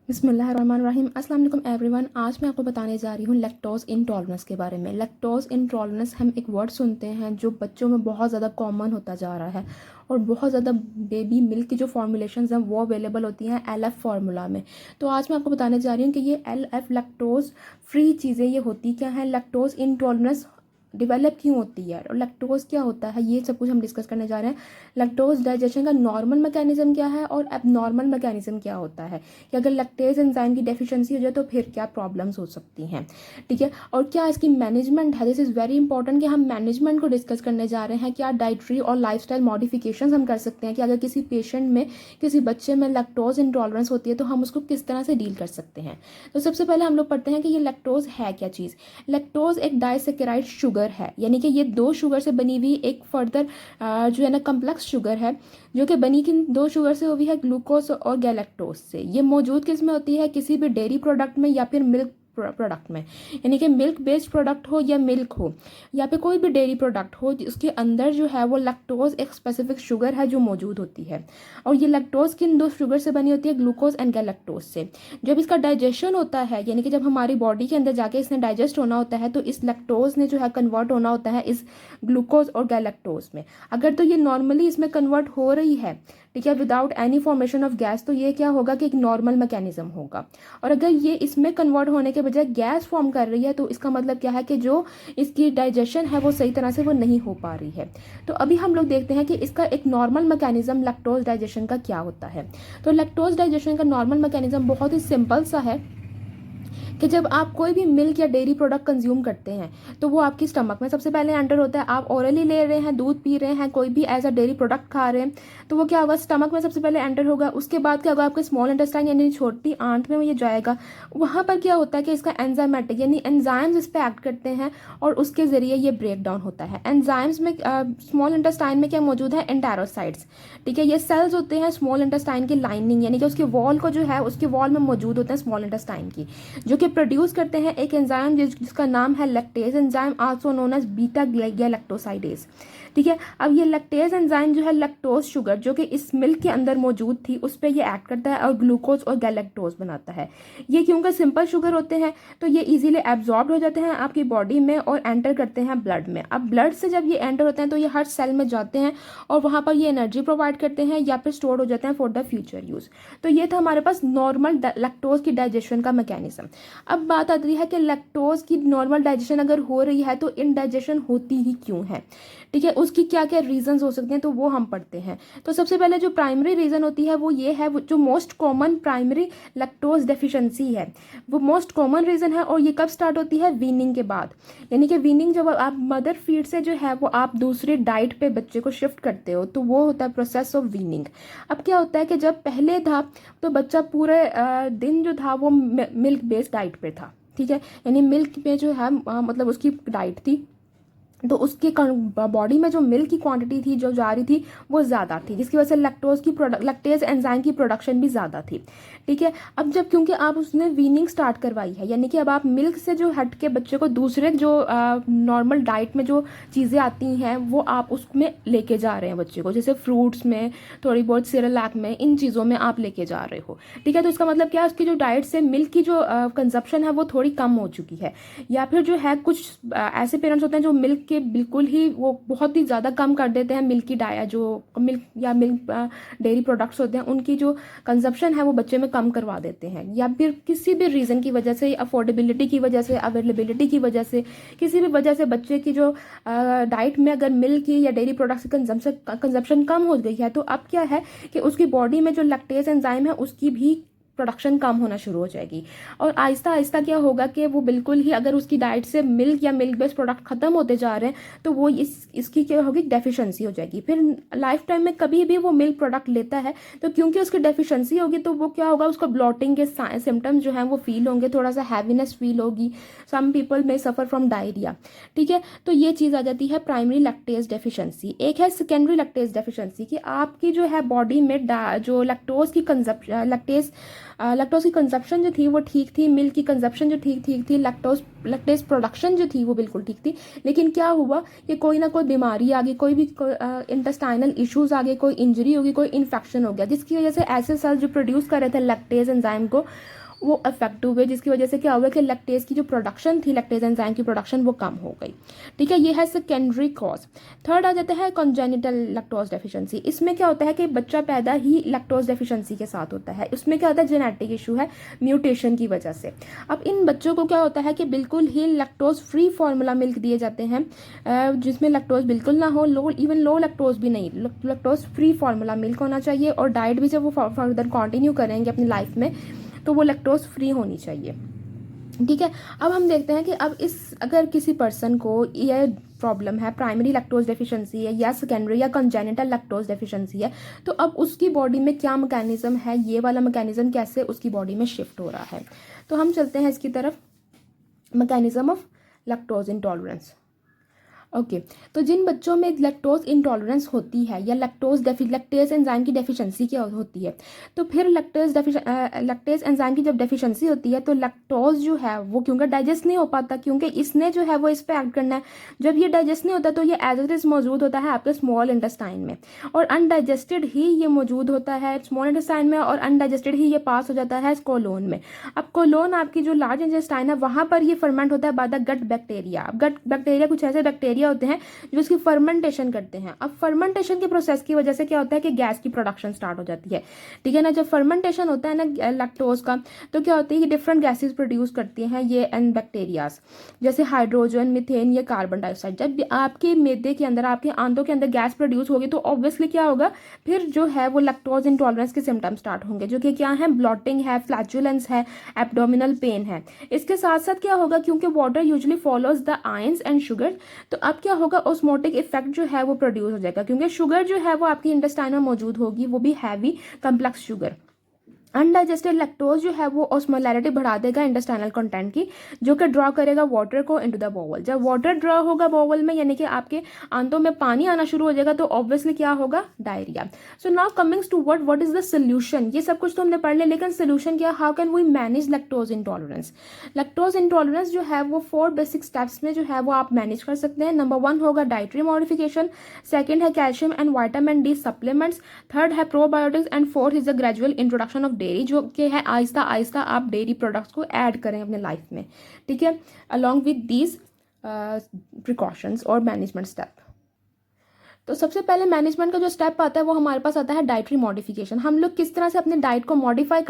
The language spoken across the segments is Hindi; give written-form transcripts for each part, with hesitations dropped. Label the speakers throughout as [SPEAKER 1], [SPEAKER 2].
[SPEAKER 1] बिस्मिल्लाहिर्रहमानिर्रहीम। अस्सलाम वालेकुम एवरीवन। आज मैं आपको बताने जा रही हूँ लैक्टोज़ इंटॉलरेंस के बारे में। लैक्टोज़ इंटॉलरेंस हम एक वर्ड सुनते हैं जो बच्चों में बहुत ज़्यादा कॉमन होता जा रहा है और बहुत ज़्यादा बेबी मिल्क की जो फॉर्मुलेशंस हैं वो अवेलेबल होती हैं LF फार्मूला में। तो आज मैं आपको बताने जा रही हूँ कि ये LF लैक्टोज़ फ्री चीज़ें ये होती क्या हैं, लैक्टोज़ इंटॉलरेंस डेवलप क्यों होती है और लैक्टोज़ क्या होता है, ये सब कुछ हम डिस्कस करने जा रहे हैं। लैक्टोज़ डाइजेशन का नॉर्मल मैकेनिज्म क्या है और एबनॉर्मल मैकेनिज्म क्या होता है, कि अगर लैक्टेज एंजाइम की डेफिशिएंसी हो जाए तो फिर क्या प्रॉब्लम्स हो सकती हैं, ठीक है। और क्या इसकी मैनेजमेंट है, दिस इज़ वेरी इंपॉर्टेंट कि हम मैनेजमेंट को डिस्कस करने जा रहे हैं। क्या डाइटरी और लाइफस्टाइल मॉडिफिकेशंस हम कर सकते हैं कि अगर किसी पेशेंट में, किसी बच्चे में लैक्टोज इंटॉलरेंस होती है तो हम उसको किस तरह से डील कर सकते हैं। तो सबसे पहले हम लोग पढ़ते हैं कि ये लैक्टोज है क्या चीज़। लैक्टोज एक डाइसेकेराइड शुगर है, यानी कि ये दो शुगर से बनी हुई एक फर्दर जो है ना कम्प्लेक्स शुगर है, जो कि बनी किन दो शुगर से हुई है, ग्लूकोज और गैलेक्टोज से। ये मौजूद किस में होती है, किसी भी डेयरी प्रोडक्ट में या फिर मिल्क प्रोडक्ट में, यानी कि मिल्क बेस्ड प्रोडक्ट हो या मिल्क हो या फिर कोई भी डेयरी प्रोडक्ट हो, उसके अंदर जो है वो लैक्टोज एक स्पेसिफिक शुगर है जो मौजूद होती है। और ये लैक्टोज किन दो शुगर से बनी होती है, ग्लूकोज एंड गैलेक्टोज से। जब इसका डाइजेशन होता है, यानी कि जब हमारी बॉडी के अंदर जाके इसने डाइजेस्ट होना होता है, तो इस लैक्टोज ने जो है कन्वर्ट होना होता है इस ग्लूकोज और गैलेक्टोज में। अगर तो ये नॉर्मली इसमें कन्वर्ट हो रही है, ठीक है, without any formation of gas, तो ये क्या होगा कि एक नॉर्मल मैकेनिज्म होगा। और अगर ये इसमें कन्वर्ट होने के बजाय गैस फॉर्म कर रही है तो इसका मतलब क्या है कि जो इसकी डाइजेशन है वो सही तरह से वो नहीं हो पा रही है। तो अभी हम लोग देखते हैं कि इसका एक नॉर्मल मैकेनिज्म लैक्टोज डाइजेशन का क्या होता है। तो लैक्टोज डाइजेशन का नॉर्मल मैकेनिज्म बहुत ही सिंपल सा है कि जब आप कोई भी मिल्क या डेयरी प्रोडक्ट कंज्यूम करते हैं तो वो आपकी स्टमक में सबसे पहले एंटर होता है। आप ओरली ले रहे हैं, दूध पी रहे हैं, कोई भी ऐसा डेयरी प्रोडक्ट खा रहे हैं, तो वो क्या होगा, स्टमक में सबसे पहले एंटर होगा। उसके बाद क्या होगा, आपके स्मॉल इंटेस्टाइन यानी छोटी आंत में वो ये जाएगा। वहाँ पर क्या होता है कि इसका एंजाइमेटिक यानी एंजाइम्स इस पर एक्ट करते हैं और उसके ज़रिए ये ब्रेक डाउन होता है। एंजाइम्स में स्मॉल इंटेस्टाइन में क्या मौजूद है, एंटेरोसाइट्स, ठीक है। ये सेल्स होते हैं स्मॉल इंटेस्टाइन की लाइनिंग, यानी कि उसके वॉल को जो है उसके वॉल में मौजूद होते हैं स्मॉल इंटेस्टाइन की, जो कि प्रोड्यूस करते हैं एक एंजाइम जिसका नाम है lactase enzyme, also known as beta galactosidase, ठीक है। अब ये लैक्टेज एंजाइम जो है लैक्टोज शुगर जो कि इस मिल्क के अंदर मौजूद थी उस पर ये एक्ट करता है और ग्लूकोज और गैलेक्टोज बनाता है। ये क्योंकि सिंपल शुगर होते हैं तो ये इजीली एब्जॉर्ब हो जाते हैं आपकी बॉडी में और एंटर करते हैं ब्लड में। अब ब्लड से जब ये एंटर होते हैं तो ये हर सेल में जाते हैं और वहाँ पर ये एनर्जी प्रोवाइड करते हैं या फिर स्टोर हो जाते हैं फॉर द फ्यूचर यूज़। तो ये था हमारे पास नॉर्मल लैक्टोज की डाइजेशन का मैकेनिज्म। अब बात आती है कि लैक्टोज की नॉर्मल डाइजेशन अगर हो रही है तो इनडाइजेशन होती ही क्यों है, ठीक है, उसकी क्या क्या रीजंस हो सकते हैं, तो वो हम पढ़ते हैं। तो सबसे पहले जो प्राइमरी रीजन होती है वो ये है, वो जो most common primary lactose deficiency है, वो मोस्ट कॉमन रीजन है। और ये कब स्टार्ट होती है, वीनिंग के बाद, यानी कि वीनिंग जब आप मदर फीड से जो है वो आप दूसरी डाइट पे बच्चे को शिफ्ट करते हो तो वो होता है प्रोसेस ऑफ वीनिंग। अब क्या होता है कि जब पहले था तो बच्चा पूरे दिन जो था वो मिल्क बेस्ड डाइट पे था, ठीक है, यानी मिल्क पे जो है मतलब उसकी डाइट थी, तो उसके बॉडी में जो मिल्क की क्वांटिटी थी जो जा रही थी वो ज़्यादा थी, जिसकी वजह से लैक्टेज एंजाइम की प्रोडक्शन भी ज़्यादा थी, ठीक है। अब जब क्योंकि आप उसने वीनिंग स्टार्ट करवाई है, यानी कि अब आप मिल्क से जो हट के बच्चे को दूसरे जो नॉर्मल डाइट में जो चीज़ें आती हैं वो आप उसमें लेके जा रहे हैं बच्चे को, जैसे फ्रूट्स में, थोड़ी बहुत सेरेलैक में, इन चीज़ों में आप लेके जा रहे हो, ठीक है। तो इसका मतलब क्या है, उसकी जो डाइट से मिल्क की जो कंजप्शन है वो थोड़ी कम हो चुकी है। या फिर जो है कुछ ऐसे पेरेंट्स होते हैं जो मिल्क के बिल्कुल ही वो बहुत ही ज़्यादा कम कर देते हैं, मिल्क की डाया जो मिल्क या मिल्क डेयरी प्रोडक्ट्स होते हैं उनकी जो कंजप्शन है वो बच्चे में कम करवा देते हैं। या फिर किसी भी रीज़न की वजह से, अफोर्डेबिलिटी की वजह से, अवेलेबिलिटी की वजह से, किसी भी वजह से बच्चे की जो डाइट में अगर मिल्क की या डेयरी प्रोडक्ट्स की कंजप्शन कम हो गई है, तो अब क्या है कि उसकी बॉडी में जो लैक्टेज एंजाइम है उसकी भी प्रोडक्शन कम होना शुरू हो जाएगी। और आहिस्ता आहिस्ता क्या होगा कि वो बिल्कुल ही, अगर उसकी डाइट से मिल्क या मिल्क बेस्ड प्रोडक्ट खत्म होते जा रहे हैं तो वो इसकी क्या होगी, डेफिशिएंसी हो जाएगी। फिर लाइफ टाइम में कभी भी वो मिल्क प्रोडक्ट लेता है तो क्योंकि उसकी डेफिशिएंसी होगी तो वो क्या होगा, उसको ब्लॉटिंग के सिम्टम्स जो हैं वो फील होंगे, थोड़ा सा हैवीनेस फील होगी, सम पीपल में सफ़र फ्रॉम डायरिया, ठीक है। तो ये चीज़ आ जाती है प्राइमरी लैक्टेज डेफिशिएंसी। एक है सेकेंडरी लैक्टेज डेफिशिएंसी, कि आपकी जो है बॉडी में जो लैक्टोज की लैक्टेज लैक्टोज की कंजप्शन जो थी वो ठीक थी, मिल्क की कंजप्शन जो ठीक थी, लैक्टेज प्रोडक्शन जो थी वो बिल्कुल ठीक थी। लेकिन क्या हुआ कि कोई ना कोई बीमारी आ गई, कोई भी इंटेस्टाइनल इश्यूज आ गए, कोई इंजरी होगी, कोई इन्फेक्शन हो गया, जिसकी वजह से ऐसे सेल्स जो प्रोड्यूस कर रहे थे लैक्टेज एंजाइम को वो अफेक्ट हुए, जिसकी वजह से क्या हुआ कि लैक्टेज की जो प्रोडक्शन थी, लैक्टेज एंजाइम की प्रोडक्शन वो कम हो गई। ठीक है, ये है सेकेंडरी कॉज। थर्ड आ जाता है कॉन्जेनिटल लैक्टोज डेफिशिएंसी। इसमें क्या होता है कि बच्चा पैदा ही लैक्टोज डेफिशिएंसी के साथ होता है। उसमें क्या होता है, जेनेटिक इशू है म्यूटेशन की वजह से। अब इन बच्चों को क्या होता है कि बिल्कुल ही लैक्टोज फ्री फार्मूला मिल्क दिए जाते हैं, जिसमें लैक्टोज बिल्कुल ना हो, लो लैक्टोज भी नहीं, लैक्टोज फ्री फार्मूला मिल्क होना चाहिए। और डाइट भी जब वो फर्दर कंटिन्यू करेंगे अपनी लाइफ में तो वो लैक्टोज फ्री होनी चाहिए। ठीक है, अब हम देखते हैं कि अब अगर किसी पर्सन को ये प्रॉब्लम है, प्राइमरी लैक्टोज डेफिशिएंसी है या सेकेंडरी या कंजेनिटल लैक्टोज डेफिशिएंसी है, तो अब उसकी बॉडी में क्या मैकेनिज्म है, ये वाला मैकेनिज्म कैसे उसकी बॉडी में शिफ्ट हो रहा है। तो हम चलते हैं इसकी तरफ। Mechanism of lactose intolerance. Okay, तो जिन बच्चों में लैक्टोज इंटॉलरेंस होती है या लैक्टेज एंजाइम की डेफिशिएंसी क्या होती है, तो फिर लैक्टेज एंजाइम की जब डेफिशिएंसी होती है तो लैक्टोज जो है वो क्योंकि डाइजेस्ट नहीं हो पाता, क्योंकि इसने जो है वो इस पर एक्ट करना है। जब ये डाइजेस्ट नहीं होता तो ये एज इट इज मौजूद होता है आपके स्मॉल इंटेस्टाइन में, और अनडाइजेस्टेड ही ये मौजूद होता है स्मॉल इंटेस्टाइन में, और अनडाइजेस्टेड ही ये पास हो जाता है कोलोन में। अब कोलोन आपकी जो लार्ज इंटेस्टाइन है वहां पर ये फर्मेंट होता है बाय द गट बैक्टीरिया। अब गट बैक्टीरिया कुछ ऐसे बैक्टीरिया होते हैं जो इसकी फर्मेंटेशन करते हैं। अब फर्मेंटेशन के प्रोसेस की वजह से क्या होता है कि गैस की प्रोडक्शन स्टार्ट हो जाती है। ठीक है ना, जब फर्मेंटेशन होता है ना लैक्टोज का, तो क्या होता है कि डिफरेंट गैसेस प्रोड्यूस करती हैं ये एंड बैक्टीरियाज, जैसे हाइड्रोजन, मीथेन या कार्बन डाइऑक्साइड। जब आपके मैदे के अंदर, आपके आंतों के अंदर गैस प्रोड्यूस होगी तो ऑब्वियसली क्या होगा, फिर जो है वो लैक्टोज इंटॉलरेंस के सिम्टम्स स्टार्ट होंगे, जो कि क्या है, ब्लॉटिंग है, फ्लैचुलेंस है, एब्डोमिनल पेन है। इसके साथ साथ क्या होगा, क्योंकि water usually follows the ions and sugar, तो अब क्या होगा, ऑस्मोटिक इफेक्ट जो है वो प्रोड्यूस हो जाएगा, क्योंकि शुगर जो है वो आपकी इंटेस्टाइन में मौजूद होगी, वो भी heavy complex sugar. Undigested lactose जो है वो ऑस्मोलैरिटी बढ़ा देगा इंटेस्टाइनल कंटेंट की, जो कि ड्रॉ करेगा वाटर को इनटू द बॉवल। जब वाटर ड्रॉ होगा बॉवल में, यानी कि आपके आंतों में पानी आना शुरू हो जाएगा, तो ऑब्वियसली क्या होगा, diarrhoea. So now comings to what is the solution. ये सब कुछ तो हमने पढ़ लिया, लेकिन सोल्यूशन क्या, how can we manage lactose intolerance. Lactose intolerance जो है वो 4 बेसिक स्टेप्स में जो है वो आप मैनेज कर सकते हैं। नंबर 1 होगा डाइटरी मॉडिफिकेशन, सेकेंड है calcium and vitamin D supplements, third है probiotics, and fourth is the gradual introduction of dairy, जो कि है आहिस्ता आहिस्ता आप डेयरी प्रोडक्ट्स को ऐड करें अपने लाइफ में। ठीक है, अलॉन्ग विद दीज प्रिकॉशंस और मैनेजमेंट स्टेप। तो सबसे पहले मैनेजमेंट का जो स्टेप आता है वो हमारे पास आता है डाइटरी मॉडिफिकेशन। हम लोग किस तरह से अपने डाइट को मॉडिफाई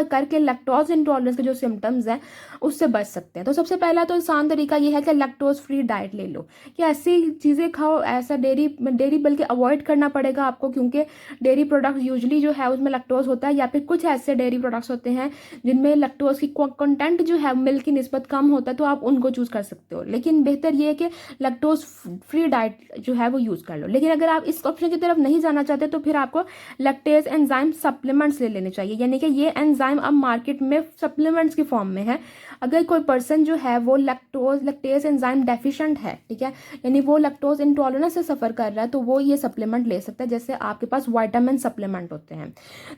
[SPEAKER 1] करके लैक्टोज इंटॉलरेंस के जो सिम्टम्स हैं उससे बच सकते हैं। तो सबसे पहला तो आसान तरीका ये है कि लैक्टोज फ्री डाइट ले लो, कि ऐसी चीज़ें खाओ, ऐसा डेयरी बल्कि अवॉइड करना पड़ेगा आपको, क्योंकि डेयरी प्रोडक्ट्स यूजली जो है उसमें लैक्टोज होता है, या फिर कुछ ऐसे डेयरी प्रोडक्ट्स होते हैं जिनमें लैक्टोज की कंटेंट जो है मिल्क की निस्बत कम होता है, तो आप उनको चूज़ कर सकते हो। लेकिन बेहतर ये है कि लैक्टोज फ्री डाइट जो है वो यूज़ कर लो। लेकिन अगर आप इस ऑप्शन की तरफ नहीं जाना चाहते तो फिर आपको लैक्टेज एंजाइम सप्लीमेंट्स ले लेने चाहिए, यानी कि ये एंजाइम अब मार्केट में सप्लीमेंट्स की फॉर्म में है। अगर कोई पर्सन जो है वो लैक्टेज एंजाइम डेफिशिएंट है, ठीक है, यानी वो लैक्टोज इंटॉलरेंस से सफ़र कर रहा है, तो वो ये सप्लीमेंट ले सकता है, जैसे आपके पास विटामिन सप्लीमेंट होते हैं।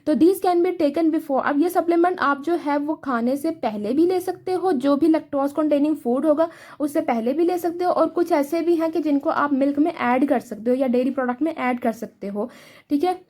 [SPEAKER 1] तो these can be taken before. अब ये सप्लीमेंट आप जो है वो खाने से पहले भी ले सकते हो, जो भी लैक्टोज कंटेनिंग फूड होगा उससे पहले भी ले सकते हो, और कुछ ऐसे भी हैं कि जिनको आप मिल्क में ऐड कर सकते हो या डेयरी प्रोडक्ट में ऐड कर सकते हो। ठीक है,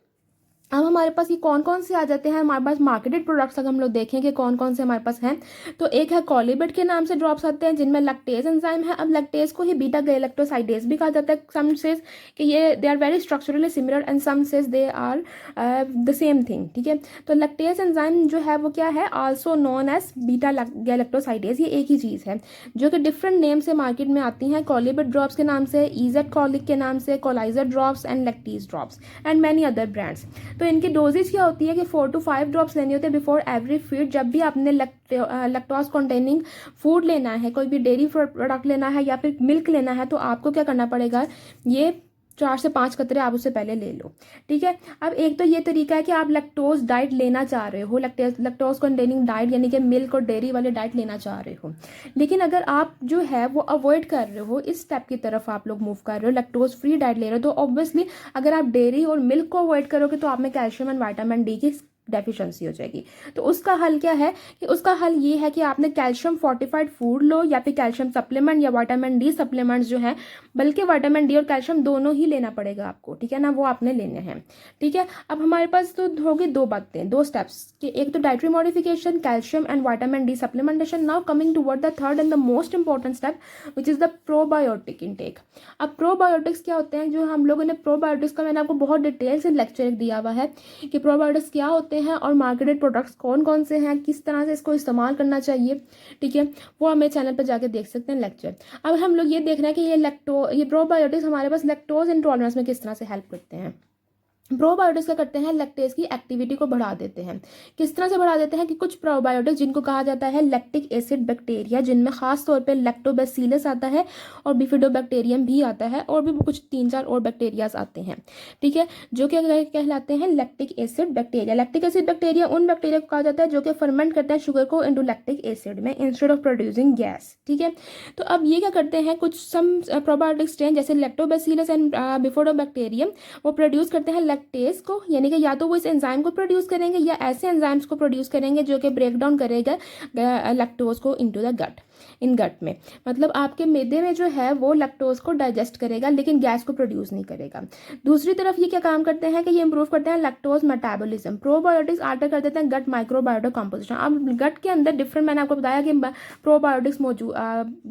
[SPEAKER 1] अब हमारे पास ये कौन कौन से आ जाते हैं। हमारे पास मार्केटेड प्रोडक्ट्स अगर हम लोग देखें कि कौन कौन से हमारे पास हैं, तो एक है कॉलीबिट के नाम से ड्रॉप्स आते हैं जिनमें लैक्टेज एंजाइम है। अब लैक्टेज को ही बीटा गैलेक्टोसाइडेज भी कहा जाता है। सम सेज कि ये they are very structurally similar and some says they are the same thing. ठीक है, तो लैक्टेज एंजाइम जो है वो क्या है, also known as beta galactosidase. ये एक ही चीज़ है जो कि डिफरेंट नेम से मार्केट में आती हैं, कॉलीबिट ड्रॉप्स के नाम से, ईजेड कॉलिक के नाम से, Colizer drops and lactase drops and many other brands. तो इनकी डोजेज क्या होती है कि 4 to 5 ड्रॉप्स लेनी होती है बिफोर एवरी फीड। जब भी आपने लैक्टोज कंटेनिंग फूड लेना है, कोई भी डेयरी प्रोडक्ट लेना है या फिर मिल्क लेना है, तो आपको क्या करना पड़ेगा, ये 4 से 5 कतरे आप उससे पहले ले लो। ठीक है, अब एक तो ये तरीका है कि आप लैक्टोज डाइट लेना चाह रहे हो, लैक्टोज कंटेनिंग डाइट यानी कि मिल्क और डेयरी वाले डाइट लेना चाह रहे हो। लेकिन अगर आप जो है वो अवॉइड कर रहे हो, इस स्टेप की तरफ आप लोग मूव कर रहे हो, लैक्टोज फ्री डाइट ले रहे हो, तो ऑब्वियसली अगर आप डेयरी और मिल्क को अवॉइड करोगे तो आप में कैल्शियम एंड विटामिन डी की डेफिशिएंसी हो जाएगी। तो उसका हल क्या है कि उसका हल ये है कि आपने कैल्शियम फोर्टिफाइड फूड लो या फिर कैल्शियम सप्लीमेंट या विटामिन डी सप्लीमेंट्स जो है, बल्कि विटामिन डी और कैल्शियम दोनों ही लेना पड़ेगा आपको, ठीक है ना, वो आपने लेने हैं, ठीक है। अब हमारे पास तो होगी दो बातें, दो स्टेप्स कि एक तो dietary modification, calcium and vitamin D supplementation. Now coming toward the third and the most important step which is the probiotic intake. अब प्रोबायोटिक्स क्या होते हैं, जो हम लोगों ने प्रोबायोटिक्स का मैंने आपको बहुत डिटेल से लेक्चर दिया हुआ है कि प्रोबायोटिक्स क्या होते हैं और मार्केटेड प्रोडक्ट्स कौन कौन से हैं, किस तरह से इसको इस्तेमाल करना चाहिए, ठीक है, वो हमें चैनल पर जाके देख सकते हैं लेक्चर। अब हम लोग ये देख रहे हैं कि ये प्रोबायोटिक्स हमारे पास लैक्टोज इंटॉलरेंस में किस तरह से हेल्प करते हैं। प्रोबायोटिक्स क्या करते हैं, लैक्टेज की एक्टिविटी को बढ़ा देते हैं। किस तरह से बढ़ा देते हैं कि कुछ प्रोबायोटिक्स जिनको कहा जाता है लैक्टिक एसिड बैक्टीरिया, जिनमें खास तौर पे लैक्टोबैसिलस आता है और बिफिडोबैक्टीरियम भी आता है और भी कुछ 3-4 और बैक्टीरियाज आते हैं, ठीक है, जो क्या कहलाते हैं lactic acid bacteria. Lactic acid bacteria उन बैक्टीरिया को कहा जाता है जो कि फर्मेंट करते हैं शुगर को इनटू लैक्टिक एसिड में इंस्टेड ऑफ प्रोड्यूसिंग गैस, ठीक है। तो अब ये क्या करते हैं, कुछ सम प्रोबायोटिक स्ट्रेन जैसे लैक्टोबैसिलस एंड बिफिडोबैक्टीरियम वो प्रोड्यूस करते हैं लैक्टेज को, यानी कि या तो वो इस एंजाइम को प्रोड्यूस करेंगे या ऐसे एंजाइम्स को प्रोड्यूस करेंगे जो कि ब्रेक डाउन करेगा लैक्टोज को इनटू द गट, इन गट में, मतलब आपके मैदे में जो है वो लैक्टोज को डाइजेस्ट करेगा लेकिन गैस को प्रोड्यूस नहीं करेगा। दूसरी तरफ ये क्या काम करते हैं कि ये इंप्रूव करते हैं लैक्टोज मेटाबॉलिज्म। प्रोबायोटिक्स आल्टर कर देते हैं गट माइक्रोबायोटिक कंपोजिशन। अब गट के अंदर डिफरेंट, मैंने आपको बताया कि प्रोबायोटिक्स मौजूद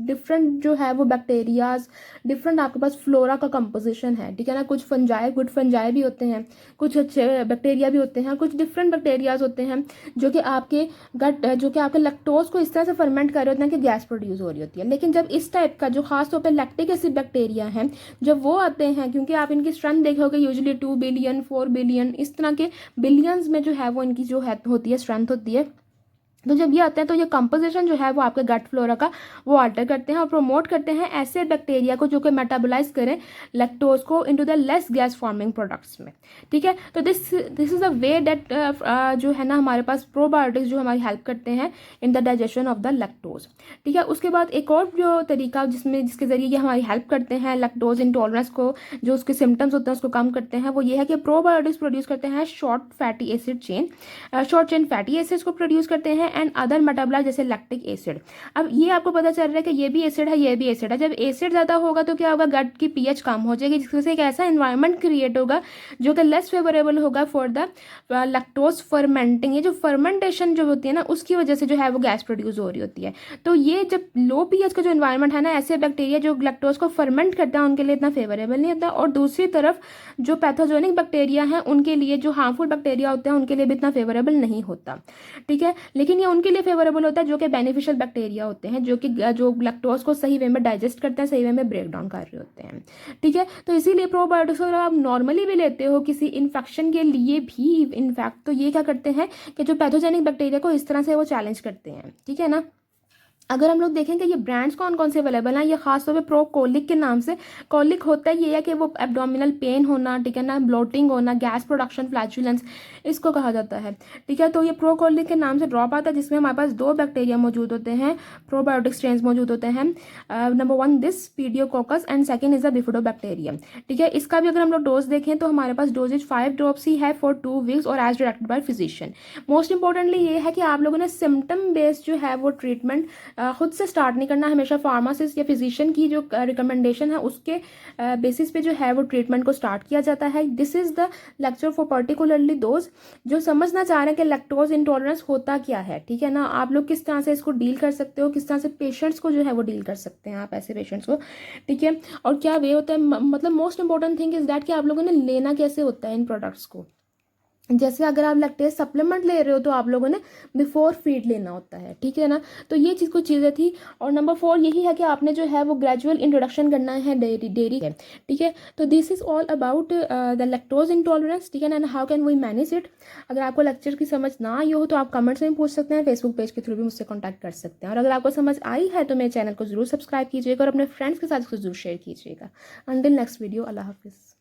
[SPEAKER 1] डिफरेंट जो है वो बैक्टीरियाज, डिफरेंट आपके पास फ्लोरा का कंपोजिशन है, ठीक है ना, कुछ फंजाई, गुड फंजाई भी होते हैं, कुछ अच्छे बैक्टीरिया भी होते हैं, कुछ डिफरेंट बैक्टीरियाज होते हैं जो कि आपके गट, जो कि आपके लैक्टोज को इस तरह से फर्मेंट कर रहे होते हैं कि गैस प्रोड्यूस हो रही होती है। लेकिन जब इस टाइप का जो खास तौर पे लैक्टिक एसिड बैक्टीरिया है, जब वो आते हैं, क्योंकि आप इनकी स्ट्रेंथ देखोगे यूजुअली 2 बिलियन 4 बिलियन इस तरह के बिलियंस में जो है वो इनकी जो है होती है, स्ट्रेंथ होती है। तो जब ये आते हैं तो ये कंपोजिशन जो है वो आपके गट फ्लोरा का वो अल्टर करते हैं और प्रमोट करते हैं ऐसे बैक्टीरिया को जो कि मेटाबोलाइज करें लैक्टोज को into the less gas forming products में, ठीक है। तो this is a way that जो है ना हमारे पास प्रोबायोटिक्स जो हमारी हेल्प करते हैं in the digestion of the lactose, ठीक है। उसके बाद एक और जो तरीका जिसके जरिए ये हमारी हेल्प करते हैं लैक्टोज इंटॉलरेंस को, जो उसके सिम्टम्स होते हैं उसको कम करते हैं, वो ये है कि प्रोबायोटिक्स प्रोड्यूस करते हैं short fatty acid chain, short chain fatty acids को प्रोड्यूस करते हैं एंड अदर मेटाबोलाइट जैसे लैक्टिक एसिड। अब ये आपको पता चल रहा है कि ये भी एसिड है, ये भी एसिड है। जब एसिड ज़्यादा होगा तो क्या होगा, गट की पीएच कम हो जाएगी, जिससे एक ऐसा इन्वायरमेंट क्रिएट होगा जो कि लेस फेवरेबल होगा फॉर द लैक्टोज फर्मेंटिंग। ये जो फर्मेंटेशन जो होती है ना उसकी वजह से जो है वो गैस प्रोड्यूस हो रही होती है। तो ये जब लो पीएच का जो इन्वायरमेंट है ना, ऐसे बैक्टीरिया जो लैक्टोज को फर्मेंट करता है उनके लिए इतना फेवरेबल नहीं होता, और दूसरी तरफ जो पैथोजेनिक बैक्टीरिया हैं उनके लिए, जो हार्मफुल बैक्टीरिया होते हैं उनके लिए भी इतना फेवरेबल नहीं होता, ठीक है। लेकिन ये उनके लिए फेवरेबल होता है जो कि बेनिफिशियल बैक्टीरिया होते हैं, जो लैक्टोज को सही वे में डाइजेस्ट करते हैं, सही वे में ब्रेक डाउन कर रहे होते हैं, ठीक है। तो इसीलिए प्रोबायोटिक्स अगर आप नॉर्मली भी लेते हो किसी इन्फेक्शन के लिए भी इनफैक्ट, तो ये क्या करते हैं कि जो पैथोजेनिक बैक्टीरिया को इस तरह से वो चैलेंज करते हैं, ठीक है ना। अगर हम लोग देखें कि ये ब्रांड्स कौन कौन से अवेलेबल हैं, ये खासतौर पे प्रो कोलिक के नाम से। कोलिक होता है ये है कि वो एब्डोमिनल पेन होना, ठीक है ना, ब्लोटिंग होना, गैस प्रोडक्शन, फ्लैचुलेंस, इसको कहा जाता है, ठीक है। तो ये प्रो कोलिक के नाम से ड्रॉप आता है, जिसमें हमारे पास 2 बैक्टीरिया मौजूद होते हैं, प्रोबायोटिक स्ट्रेन्स मौजूद होते हैं। Number 1 this pediococcus and second is a bifidobacterium, ठीक है। इसका भी अगर हम लोग डोज देखें तो हमारे पास डोजेज 5 ड्रॉप्स ही है फॉर 2 वीक्स और as directed by physician. Most importantly ये है कि आप लोगों ने सिम्टम बेस्ड जो है वो ट्रीटमेंट खुद से स्टार्ट नहीं करना, हमेशा फार्मासिस्ट या फिजिशियन की जो रिकमेंडेशन है उसके बेसिस पे जो है वो ट्रीटमेंट को स्टार्ट किया जाता है। This is the lecture for particularly those जो समझना चाह रहे हैं कि लैक्टोज इंटॉलरेंस होता क्या है, ठीक है ना, आप लोग किस तरह से इसको डील कर सकते हो, किस तरह से पेशेंट्स को जो है वो डील कर सकते हैं आप ऐसे पेशेंट्स को, ठीक है, और क्या वे होता है। मतलब most important thing is that कि आप लोगों ने लेना कैसे होता है इन प्रोडक्ट्स को। जैसे अगर आप लैक्टेज सप्लीमेंट ले रहे हो तो आप लोगों ने बिफोर फीड लेना होता है, ठीक है ना। तो ये चीज़ कुछ चीज़ें थी। और नंबर 4 यही है कि आपने जो है वो ग्रेजुअल इंट्रोडक्शन करना है डेयरी है, ठीक है। तो this is all about the lactose intolerance, ठीक है ना, and how can we manage it. अगर आपको लेक्चर की समझ ना आई हो तो आप कमेंट्स में पूछ सकते हैं, फेसबुक पेज के थ्रू भी मुझसे कॉन्टैक्ट कर सकते हैं। और अगर आपको समझ आई है तो मेरे चैनल को जरूर सब्सक्राइब कीजिएगा और अपने फ्रेंड्स के साथ इसको जरूर शेयर कीजिएगा। अंटिल नेक्स्ट वीडियो, अल्लाह हाफिज़।